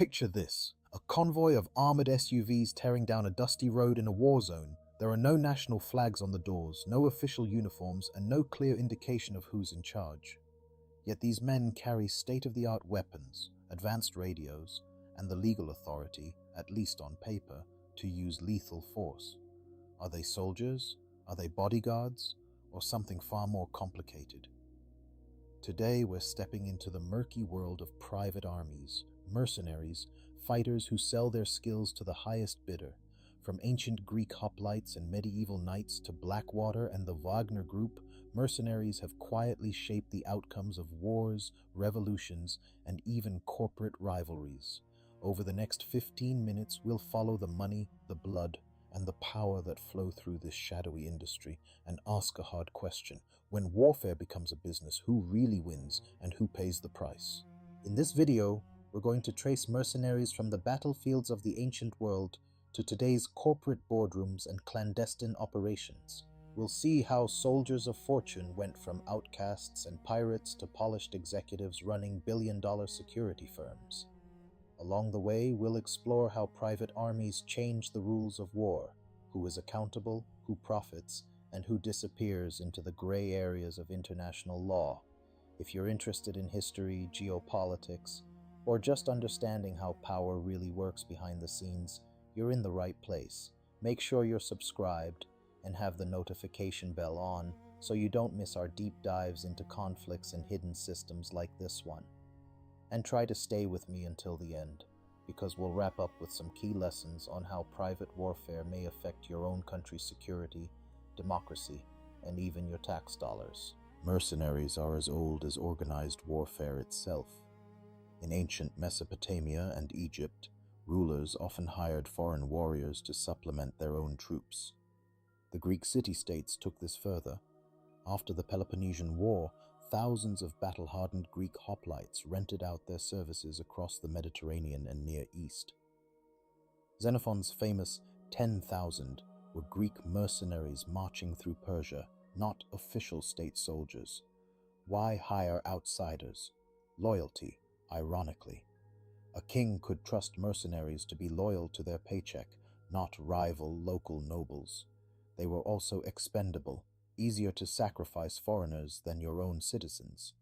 Picture this, a convoy of armored SUVs tearing down a dusty road in a war zone. There are no national flags on the doors, no official uniforms, and no clear indication of who's in charge. Yet these men carry state-of-the-art weapons, advanced radios, and the legal authority, at least on paper, to use lethal force. Are they soldiers? Are they bodyguards? Or something far more complicated? Today we're stepping into the murky world of private armies, mercenaries, fighters who sell their skills to the highest bidder. From ancient Greek hoplites and medieval knights to Blackwater and the Wagner Group, mercenaries have quietly shaped the outcomes of wars, revolutions, and even corporate rivalries. Over the next 15 minutes, we'll follow the money, the blood, and the power that flow through this shadowy industry and ask a hard question. When warfare becomes a business, who really wins and who pays the price? In this video, we're going to trace mercenaries from the battlefields of the ancient world to today's corporate boardrooms and clandestine operations. We'll see how soldiers of fortune went from outcasts and pirates to polished executives running billion-dollar security firms. Along the way, we'll explore how private armies change the rules of war, who is accountable, who profits, and who disappears into the gray areas of international law. If you're interested in history, geopolitics, or just understanding how power really works behind the scenes, you're in the right place. Make sure you're subscribed and have the notification bell on so you don't miss our deep dives into conflicts and hidden systems like this one. And try to stay with me until the end, because we'll wrap up with some key lessons on how private warfare may affect your own country's security, democracy, and even your tax dollars. Mercenaries are as old as organized warfare itself. In ancient Mesopotamia and Egypt, rulers often hired foreign warriors to supplement their own troops. The Greek city-states took this further. After the Peloponnesian War, thousands of battle-hardened Greek hoplites rented out their services across the Mediterranean and Near East. Xenophon's famous 10,000 were Greek mercenaries marching through Persia, not official state soldiers. Why hire outsiders? Loyalty, ironically. A king could trust mercenaries to be loyal to their paycheck, not rival local nobles. They were also expendable, easier to sacrifice foreigners than your own citizens.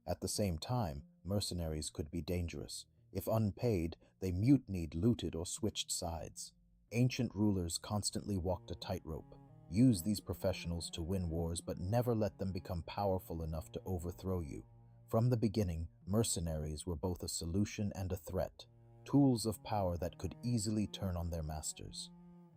At the same time, mercenaries could be dangerous. If unpaid, they mutinied, looted, or switched sides. Ancient rulers constantly walked a tightrope, used these professionals to win wars, but never let them become powerful enough to overthrow you. From the beginning, mercenaries were both a solution and a threat, tools of power that could easily turn on their masters.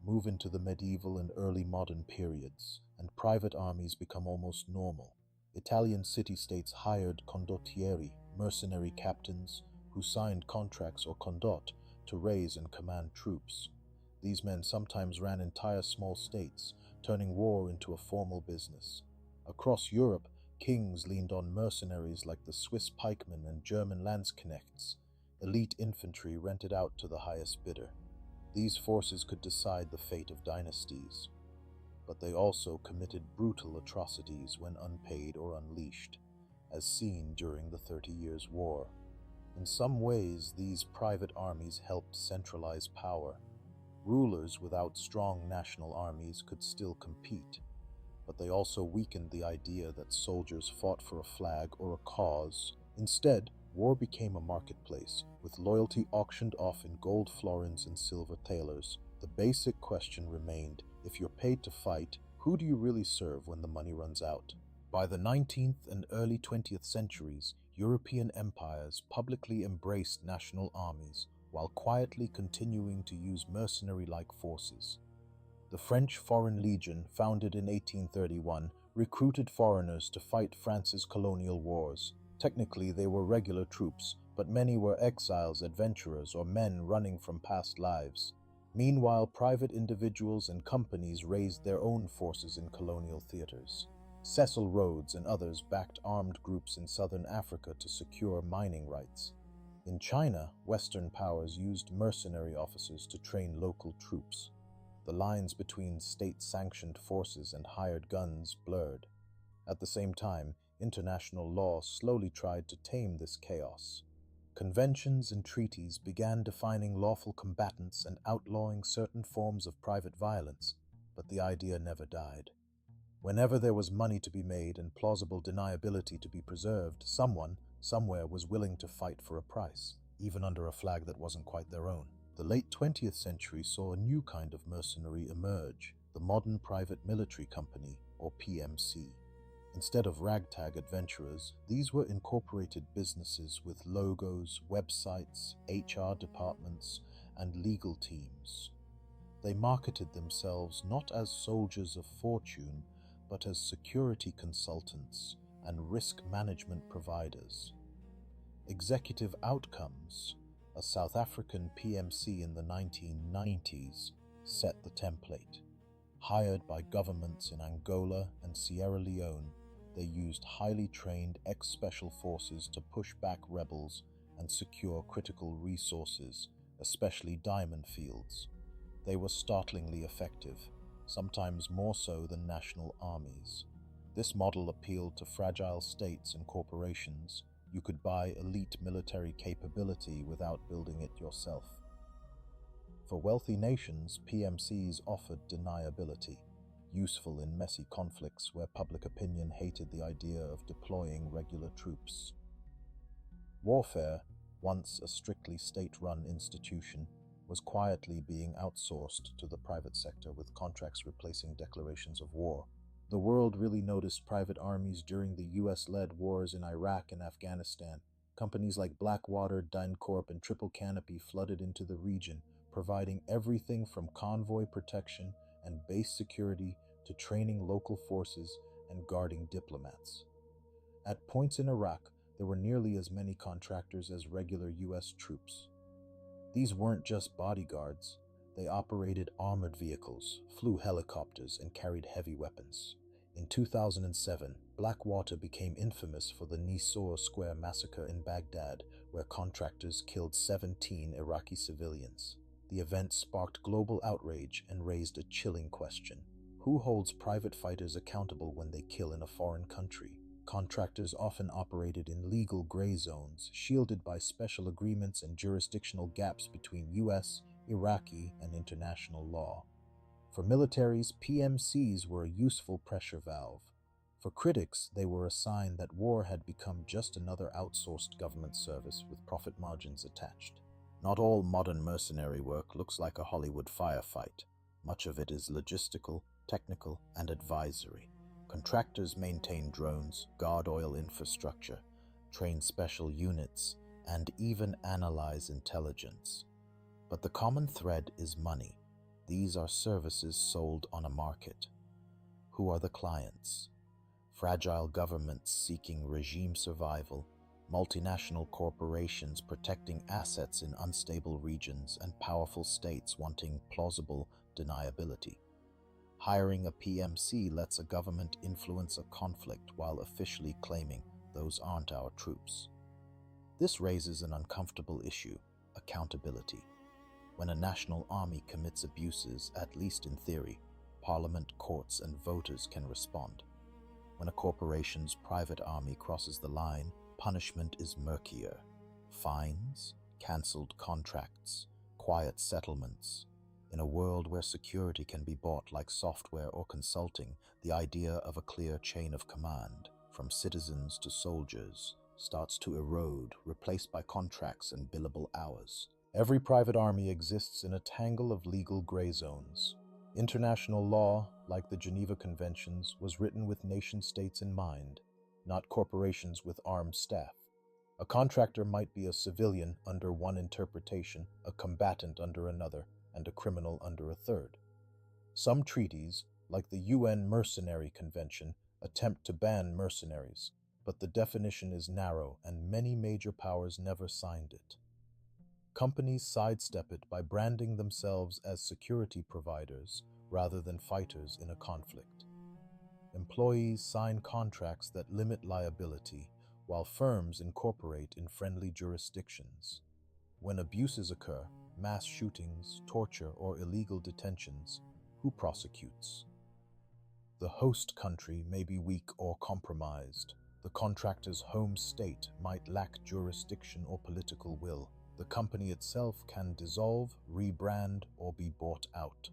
Move into the medieval and early modern periods, and private armies become almost normal. Italian city-states hired condottieri, mercenary captains, who signed contracts or condotte to raise and command troops. These men sometimes ran entire small states, turning war into a formal business. Across Europe, kings leaned on mercenaries like the Swiss pikemen and German landsknechts, elite infantry rented out to the highest bidder. These forces could decide the fate of dynasties, but they also committed brutal atrocities when unpaid or unleashed, as seen during the 30 Years' War. In some ways, these private armies helped centralize power. Rulers without strong national armies could still compete, but they also weakened the idea that soldiers fought for a flag or a cause. Instead, war became a marketplace, with loyalty auctioned off in gold florins and silver thalers. The basic question remained, if you're paid to fight, who do you really serve when the money runs out? By the 19th and early 20th centuries, European empires publicly embraced national armies, while quietly continuing to use mercenary-like forces. The French Foreign Legion, founded in 1831, recruited foreigners to fight France's colonial wars. Technically, they were regular troops, but many were exiles, adventurers, or men running from past lives. Meanwhile, private individuals and companies raised their own forces in colonial theaters. Cecil Rhodes and others backed armed groups in southern Africa to secure mining rights. In China, Western powers used mercenary officers to train local troops. The lines between state-sanctioned forces and hired guns blurred. At the same time, international law slowly tried to tame this chaos. Conventions and treaties began defining lawful combatants and outlawing certain forms of private violence, but the idea never died. Whenever there was money to be made and plausible deniability to be preserved, someone, somewhere was willing to fight for a price, even under a flag that wasn't quite their own. The late 20th century saw a new kind of mercenary emerge, the modern private military company, or PMC. Instead of ragtag adventurers, these were incorporated businesses with logos, websites, HR departments, and legal teams. They marketed themselves not as soldiers of fortune, but as security consultants and risk management providers. Executive Outcomes, a South African PMC in the 1990s, set the template. Hired by governments in Angola and Sierra Leone, they used highly trained ex-special forces to push back rebels and secure critical resources, especially diamond fields. They were startlingly effective, sometimes more so than national armies. This model appealed to fragile states and corporations. You could buy elite military capability without building it yourself. For wealthy nations, PMCs offered deniability, useful in messy conflicts where public opinion hated the idea of deploying regular troops. Warfare, once a strictly state-run institution, was quietly being outsourced to the private sector with contracts replacing declarations of war. The world really noticed private armies during the US-led wars in Iraq and Afghanistan. Companies like Blackwater, DynCorp, and Triple Canopy flooded into the region, providing everything from convoy protection and base security to training local forces and guarding diplomats. At points in Iraq, there were nearly as many contractors as regular US troops. These weren't just bodyguards. They operated armored vehicles, flew helicopters, and carried heavy weapons. In 2007, Blackwater became infamous for the Nisour Square massacre in Baghdad, where contractors killed 17 Iraqi civilians. The event sparked global outrage and raised a chilling question. Who holds private fighters accountable when they kill in a foreign country? Contractors often operated in legal gray zones, shielded by special agreements and jurisdictional gaps between US, Iraqi, and international law. For militaries, PMCs were a useful pressure valve. For critics, they were a sign that war had become just another outsourced government service with profit margins attached. Not all modern mercenary work looks like a Hollywood firefight. Much of it is logistical, technical, and advisory. Contractors maintain drones, guard oil infrastructure, train special units, and even analyze intelligence. But the common thread is money. These are services sold on a market. Who are the clients? Fragile governments seeking regime survival, multinational corporations protecting assets in unstable regions, and powerful states wanting plausible deniability. Hiring a PMC lets a government influence a conflict while officially claiming those aren't our troops. This raises an uncomfortable issue: accountability. When a national army commits abuses, at least in theory, parliament, courts, and voters can respond. When a corporation's private army crosses the line, punishment is murkier. Fines, cancelled contracts, quiet settlements. In a world where security can be bought like software or consulting, the idea of a clear chain of command, from citizens to soldiers, starts to erode, replaced by contracts and billable hours. Every private army exists in a tangle of legal gray zones. International law, like the Geneva Conventions, was written with nation-states in mind, not corporations with armed staff. A contractor might be a civilian under one interpretation, a combatant under another, and a criminal under a third. Some treaties, like the UN Mercenary Convention, attempt to ban mercenaries, but the definition is narrow and many major powers never signed it. Companies sidestep it by branding themselves as security providers rather than fighters in a conflict. Employees sign contracts that limit liability, while firms incorporate in friendly jurisdictions. When abuses occur, mass shootings, torture, or illegal detentions, who prosecutes? The host country may be weak or compromised. The contractor's home state might lack jurisdiction or political will. The company itself can dissolve, rebrand, or be bought out.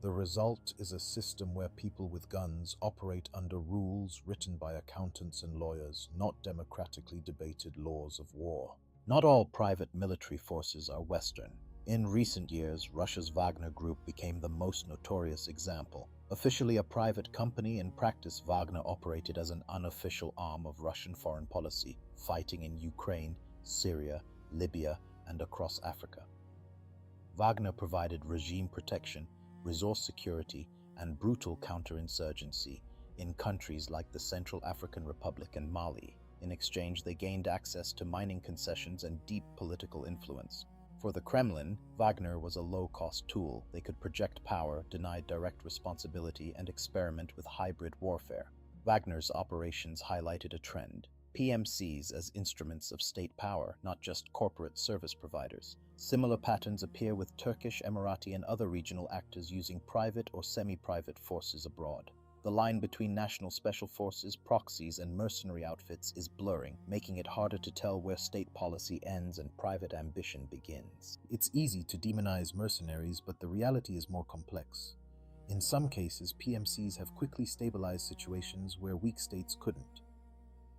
The result is a system where people with guns operate under rules written by accountants and lawyers, not democratically debated laws of war. Not all private military forces are Western. In recent years, Russia's Wagner Group became the most notorious example. Officially a private company, in practice Wagner operated as an unofficial arm of Russian foreign policy, fighting in Ukraine, Syria, Libya, and across Africa. Wagner provided regime protection, resource security, and brutal counterinsurgency in countries like the Central African Republic and Mali. In exchange, they gained access to mining concessions and deep political influence. For the Kremlin, Wagner was a low-cost tool. They could project power, deny direct responsibility, and experiment with hybrid warfare. Wagner's operations highlighted a trend: PMCs as instruments of state power, not just corporate service providers. Similar patterns appear with Turkish, Emirati, and other regional actors using private or semi-private forces abroad. The line between national special forces, proxies, and mercenary outfits is blurring, making it harder to tell where state policy ends and private ambition begins. It's easy to demonize mercenaries, but the reality is more complex. In some cases, PMCs have quickly stabilized situations where weak states couldn't.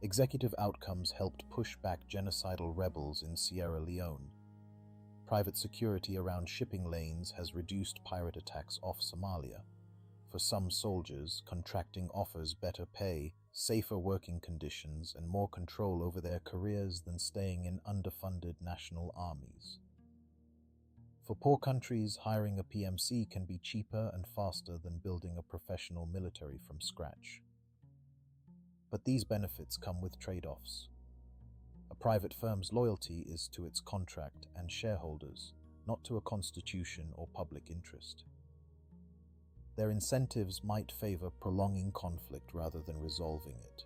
Executive outcomes helped push back genocidal rebels in Sierra Leone. Private security around shipping lanes has reduced pirate attacks off Somalia. For some soldiers, contracting offers better pay, safer working conditions, and more control over their careers than staying in underfunded national armies. For poor countries, hiring a PMC can be cheaper and faster than building a professional military from scratch. But these benefits come with trade-offs. A private firm's loyalty is to its contract and shareholders, not to a constitution or public interest. Their incentives might favor prolonging conflict rather than resolving it,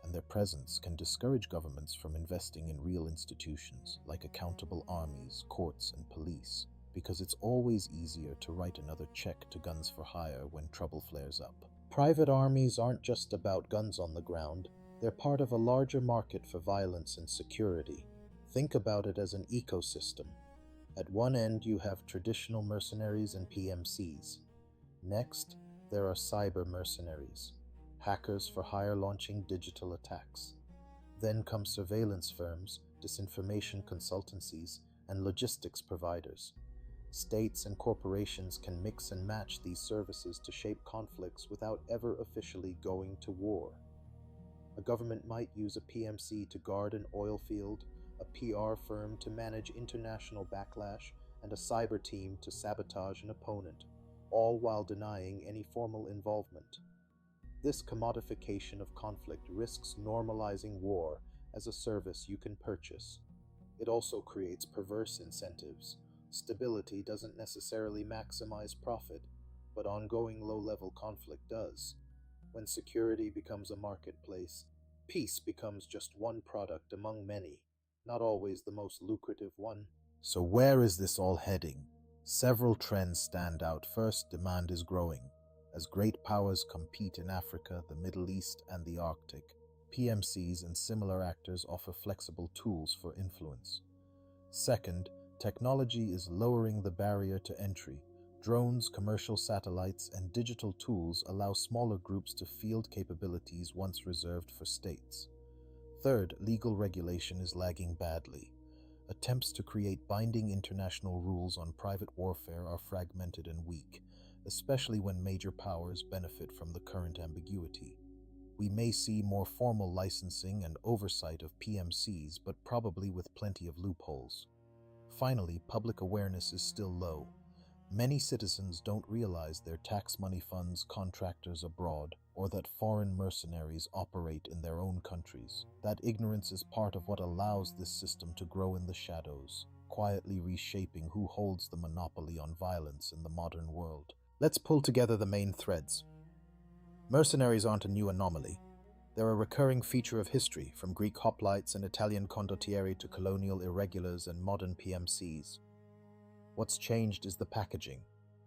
and their presence can discourage governments from investing in real institutions like accountable armies, courts, and police, because it's always easier to write another check to guns for hire when trouble flares up. Private armies aren't just about guns on the ground, they're part of a larger market for violence and security. Think about it as an ecosystem. At one end, you have traditional mercenaries and PMCs. Next, there are cyber mercenaries, hackers for hire launching digital attacks. Then come surveillance firms, disinformation consultancies, and logistics providers. States and corporations can mix and match these services to shape conflicts without ever officially going to war. A government might use a PMC to guard an oil field, a PR firm to manage international backlash, and a cyber team to sabotage an opponent, all while denying any formal involvement. This commodification of conflict risks normalizing war as a service you can purchase. It also creates perverse incentives. Stability doesn't necessarily maximize profit, but ongoing low-level conflict does. When security becomes a marketplace, peace becomes just one product among many, not always the most lucrative one. So where is this all heading? Several trends stand out. First, demand is growing. As great powers compete in Africa, the Middle East, and the Arctic, PMCs and similar actors offer flexible tools for influence. Second, technology is lowering the barrier to entry. Drones, commercial satellites, and digital tools allow smaller groups to field capabilities once reserved for states. Third, legal regulation is lagging badly. Attempts to create binding international rules on private warfare are fragmented and weak, especially when major powers benefit from the current ambiguity. We may see more formal licensing and oversight of PMCs, but probably with plenty of loopholes. Finally, public awareness is still low. Many citizens don't realize their tax money funds contractors abroad, or that foreign mercenaries operate in their own countries. That ignorance is part of what allows this system to grow in the shadows, quietly reshaping who holds the monopoly on violence in the modern world. Let's pull together the main threads. Mercenaries aren't a new anomaly. They're a recurring feature of history, from Greek hoplites and Italian condottieri to colonial irregulars and modern PMCs. What's changed is the packaging.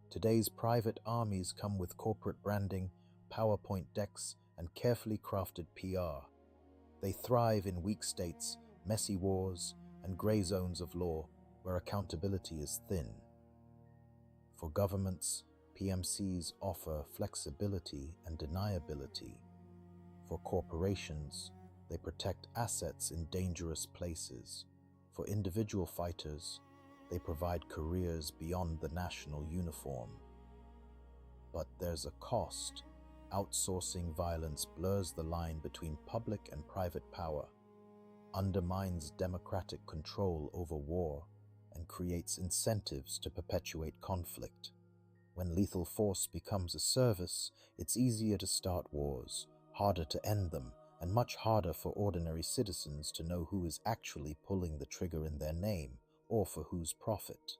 Today's private armies come with corporate branding, PowerPoint decks, and carefully crafted PR. They thrive in weak states, messy wars, and gray zones of law where accountability is thin. For governments, PMCs offer flexibility and deniability. For corporations, they protect assets in dangerous places. For individual fighters, they provide careers beyond the national uniform. But there's a cost. Outsourcing violence blurs the line between public and private power, undermines democratic control over war, and creates incentives to perpetuate conflict. When lethal force becomes a service, it's easier to start wars, harder to end them, and much harder for ordinary citizens to know who is actually pulling the trigger in their name or for whose profit.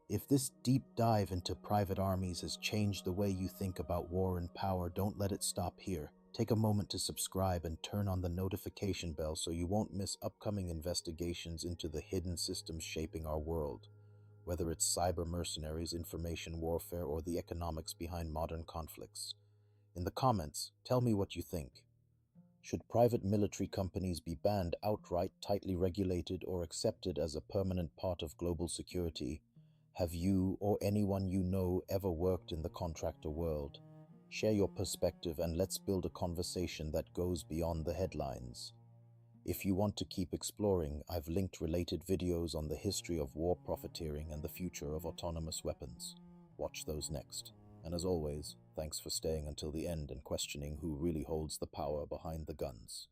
If this deep dive into private armies has changed the way you think about war and power, don't let it stop here. Take a moment to subscribe and turn on the notification bell so you won't miss upcoming investigations into the hidden systems shaping our world. Whether it's cyber mercenaries, information warfare, or the economics behind modern conflicts. In the comments, tell me what you think. Should private military companies be banned outright, tightly regulated, or accepted as a permanent part of global security? Have you or anyone you know ever worked in the contractor world? Share your perspective and let's build a conversation that goes beyond the headlines. If you want to keep exploring, I've linked related videos on the history of war profiteering and the future of autonomous weapons. Watch those next. And as always, thanks for staying until the end and questioning who really holds the power behind the guns.